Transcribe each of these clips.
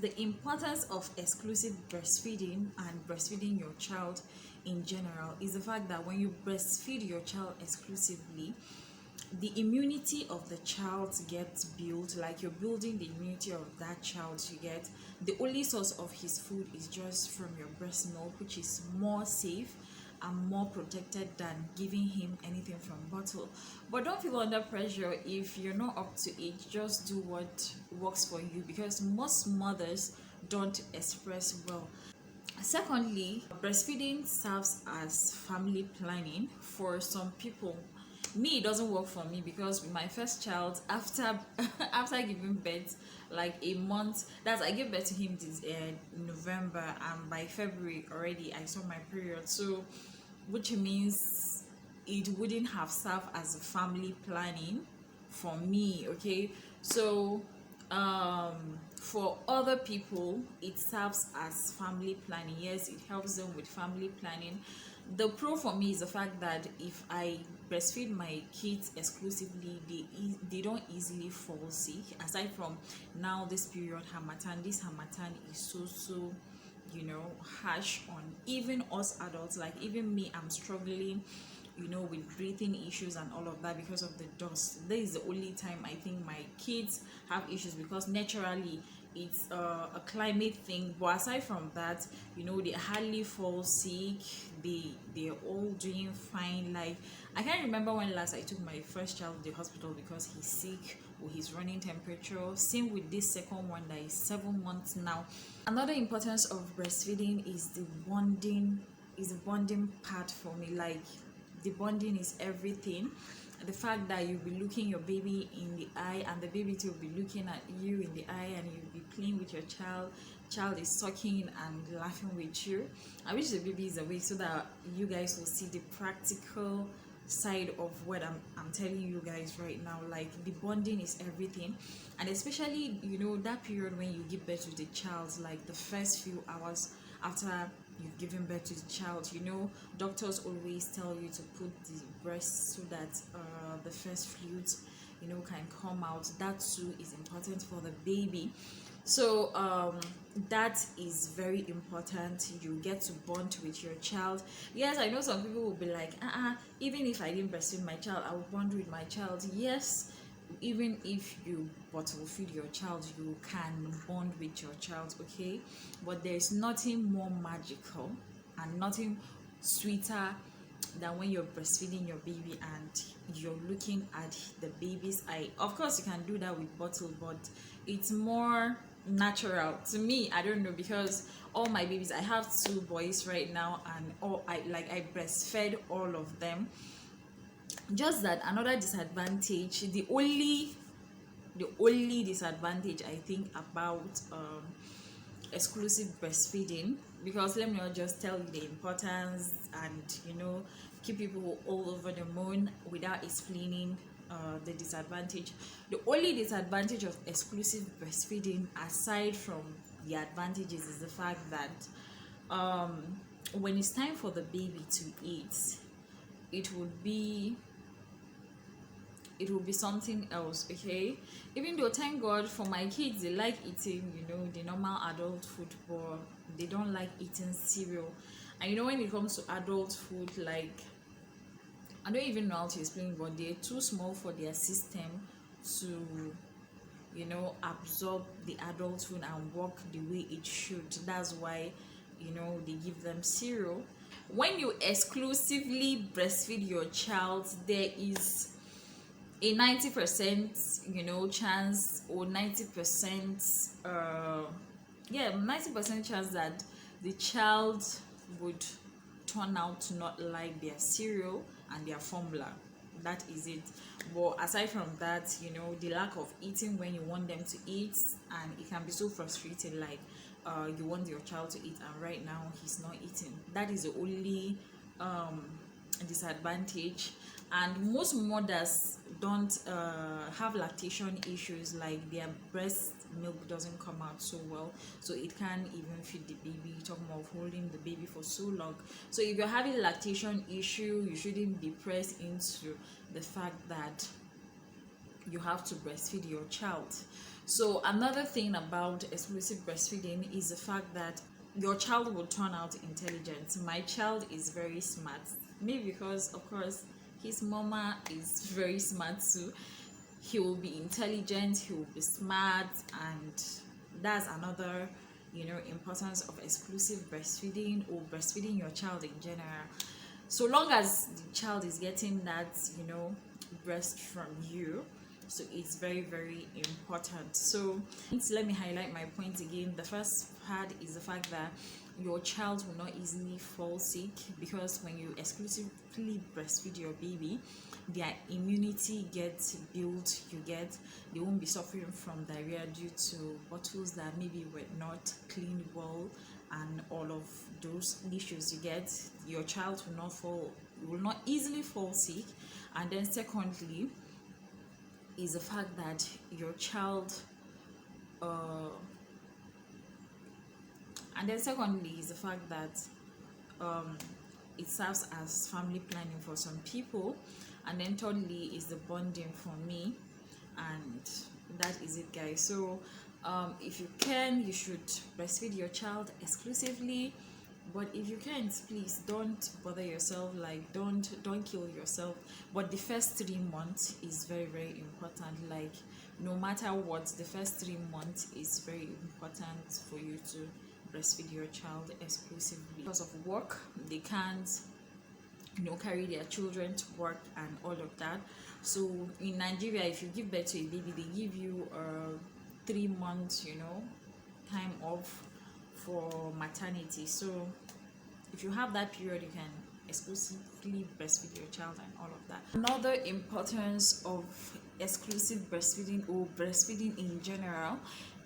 the importance of exclusive breastfeeding and breastfeeding your child in general is the fact that when you breastfeed your child exclusively, the immunity of the child gets built, like you're building the immunity of that child. You get the only source of his food is just from your breast milk, which is more safe and more protected than giving him anything from bottle. But don't feel under pressure if you're not up to it. Just do what works for you, because most mothers don't express well. Secondly, breastfeeding serves as family planning for some people. Me, it doesn't work for me, because with my first child, after after giving birth, like a month, that's I gave birth to him this November, and by February already I saw my period. So which means it wouldn't have served as a family planning for me. Okay, so for other people it serves as family planning. Yes, it helps them with family planning. The pro for me is the fact that if I breastfeed my kids exclusively, they don't easily fall sick. Aside from now, this period harmattan, this harmattan is so harsh on even us adults. Like even me, I'm struggling with breathing issues and all of that because of the dust. This is the only time I think my kids have issues, because naturally it's a climate thing. But aside from that, they hardly fall sick. They're all doing fine. Like I can't remember when last I took my first child to the hospital because he's sick or he's running temperature. Same with this second one that is 7 months now. Another importance of breastfeeding is the bonding part for me. Like the bonding is everything. The fact that you'll be looking your baby in the eye, and the baby too will be looking at you in the eye, and you'll be playing with your child is sucking and laughing with you. I wish the baby is awake so that you guys will see the practical side of what I'm telling you guys right now. Like the bonding is everything, and especially that period when you give birth to the child, like the first few hours after you've given birth to the child. Doctors always tell you to put the breast so that the first fluids can come out. That too is important for the baby. So that is very important. You get to bond with your child. Yes, I know some people will be like, even if I didn't breastfeed my child, I will bond with my child. Yes, even if you bottle feed your child, you can bond with your child, okay? But there's nothing more magical and nothing sweeter than when you're breastfeeding your baby and you're looking at the baby's eye. Of course you can do that with bottle, but it's more natural to me. I don't know, because all my babies, I have 2 boys right now, and I breastfed all of them. Just that another disadvantage, the only disadvantage I think about exclusive breastfeeding, because let me not just tell you the importance and keep people all over the moon without explaining the disadvantage. The only disadvantage of exclusive breastfeeding, aside from the advantages, is the fact that when it's time for the baby to eat, it would be something else, okay? Even though, thank God for my kids, they like eating the normal adult food, but they don't like eating cereal. And when it comes to adult food, like I don't even know how to explain, but they're too small for their system to absorb the adult food and work the way it should. That's why they give them cereal. When you exclusively breastfeed your child, there is a 90% chance, or 90% 90% chance that the child would turn out to not like their cereal and their formula. That is it. But aside from that, the lack of eating when you want them to eat, and it can be so frustrating. Like you want your child to eat, and right now he's not eating. That is the only disadvantage. And most mothers don't have lactation issues, like their breast milk doesn't come out so well, so it can't even feed the baby. Talking of holding the baby for so long. So if you're having a lactation issue, you shouldn't be pressed into the fact that you have to breastfeed your child. So another thing about exclusive breastfeeding is the fact that your child will turn out intelligent. My child is very smart, maybe because of course his mama is very smart too. He will be intelligent, he will be smart, and that's another, importance of exclusive breastfeeding or breastfeeding your child in general. So long as the child is getting that, breast from you, so it's very very important. So let me highlight my point again. The first part is the fact that your child will not easily fall sick, because when you exclusively breastfeed your baby, their immunity gets built. They won't be suffering from diarrhea due to bottles that maybe were not cleaned well, and all of those issues. Your child will not easily fall sick. And then secondly is the fact that your child and then secondly is the fact that it serves as family planning for some people. And then thirdly is the bonding for me. And that is it, guys. So if you can, you should breastfeed your child exclusively. But if you can't, please don't bother yourself, like don't kill yourself. But the first 3 months is very very important. Like no matter what, the first 3 months is very important for you to breastfeed your child exclusively. Because of work, they can't carry their children to work and all of that. So in Nigeria, if you give birth to a baby, they give you 3 months time off for maternity. So if you have that period, you can exclusively breastfeed your child and all of that. Another importance of exclusive breastfeeding or breastfeeding in general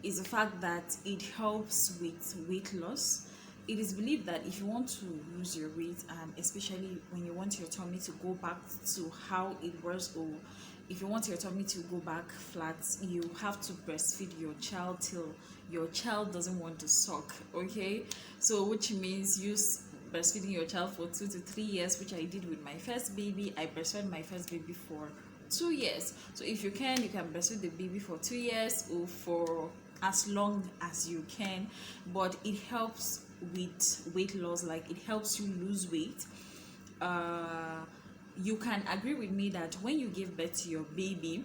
is the fact that it helps with weight loss. It is believed that if you want to lose your weight, and especially when you want your tummy to go back to how it was, or if you want your tummy to go back flat, you have to breastfeed your child till your child doesn't want to suck. Okay, so which means breastfeeding your child for 2 to 3 years, which I did with my first baby. I breastfed my first baby for 2 years. So if you can breastfeed the baby for 2 years or for as long as you can. But it helps with weight loss, like it helps you lose weight. You can agree with me that when you give birth to your baby,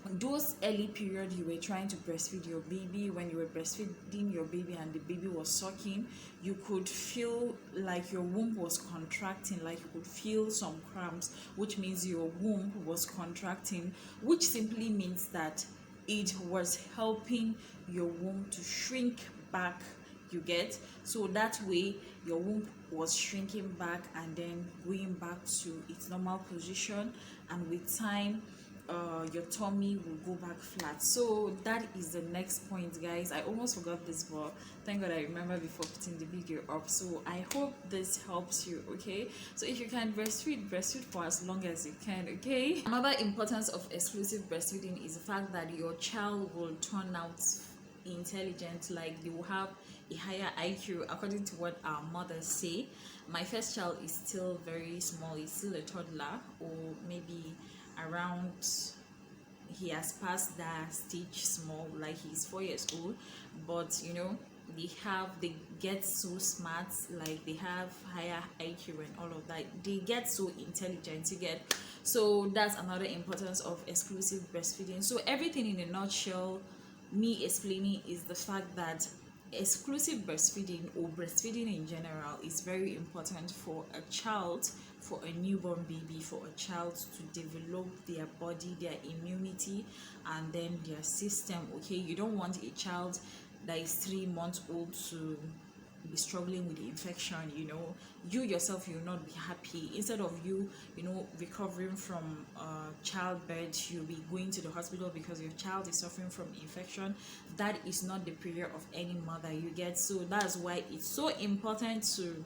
those early period you were trying to breastfeed your baby, when you were breastfeeding your baby and the baby was sucking, you could feel like your womb was contracting, like you could feel some cramps, which means your womb was contracting, which simply means that it was helping your womb to shrink back. You get? So that way your womb was shrinking back and then going back to its normal position, and with time your tummy will go back flat. So that is the next point, guys. I almost forgot this, but thank God I remember before putting the video up. So I hope this helps you. Okay, so if you can breastfeed for as long as you can. Okay, another importance of exclusive breastfeeding is the fact that your child will turn out intelligent, like they will have a higher IQ according to what our mothers say. My first child is still very small, he's still a toddler, or maybe around, he has passed that stage small, like he's 4 years old. But they get so smart, like they have higher IQ and all of that. They get so intelligent, you get? So that's another importance of exclusive breastfeeding. So everything in a nutshell, me explaining, is the fact that exclusive breastfeeding or breastfeeding in general is very important for a child, for a newborn baby, for a child to develop their body, their immunity, and then their system. Okay, you don't want a child that is 3 months old to be struggling with the infection. You yourself, you will not be happy. Instead of you recovering from childbirth, you'll be going to the hospital because your child is suffering from infection. That is not the prayer of any mother, you get? So that's why it's so important to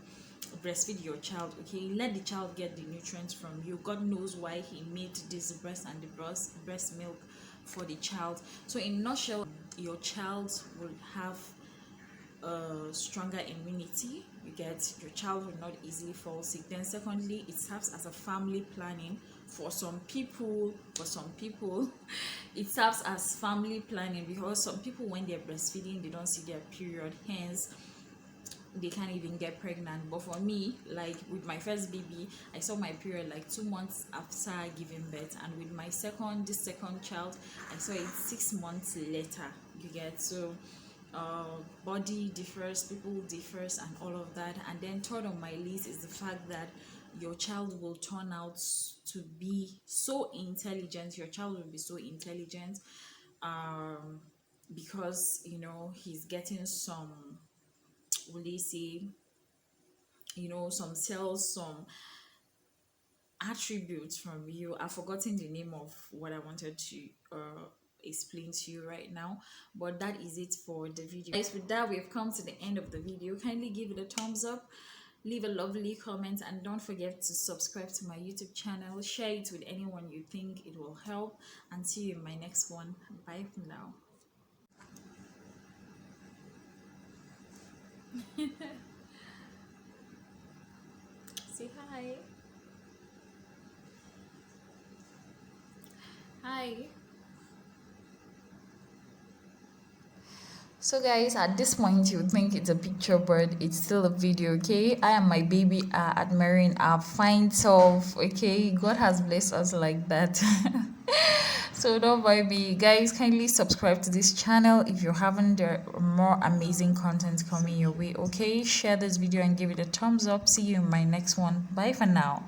breastfeed your child. Okay, let the child get the nutrients from you. God knows why he made this breast and the breast milk for the child. So in a nutshell, your child will have stronger immunity. You get? Your child will not easily fall sick. Then secondly, it serves as a family planning For some people, it serves as family planning, because some people, when they're breastfeeding, they don't see their period, hence they can't even get pregnant. But for me, like with my first baby, I saw my period like 2 months after giving birth, and with my second child, I saw it 6 months later. You get? So body differs, people differs, and all of that. And then third on my list is the fact that your child will turn out to be so intelligent. Your child will be so intelligent, um because he's getting some, will they say, some cells, some attributes from you. I've forgotten the name of what I wanted to explain to you right now, but that is it for the video, guys. With that, we've come to the end of the video. Kindly give it a thumbs up, leave a lovely comment, and don't forget to subscribe to my YouTube channel. Share it with anyone you think it will help, and see you in my next one. Bye for now. Say hi. Hi. So guys, at this point you would think it's a picture, but it's still a video. Okay, I and my baby are admiring our fine self. Okay, God has blessed us like that. So don't worry, me guys. Kindly subscribe to this channel if you haven't. There are more amazing content coming your way. Okay, share this video and give it a thumbs up. See you in my next one. Bye for now.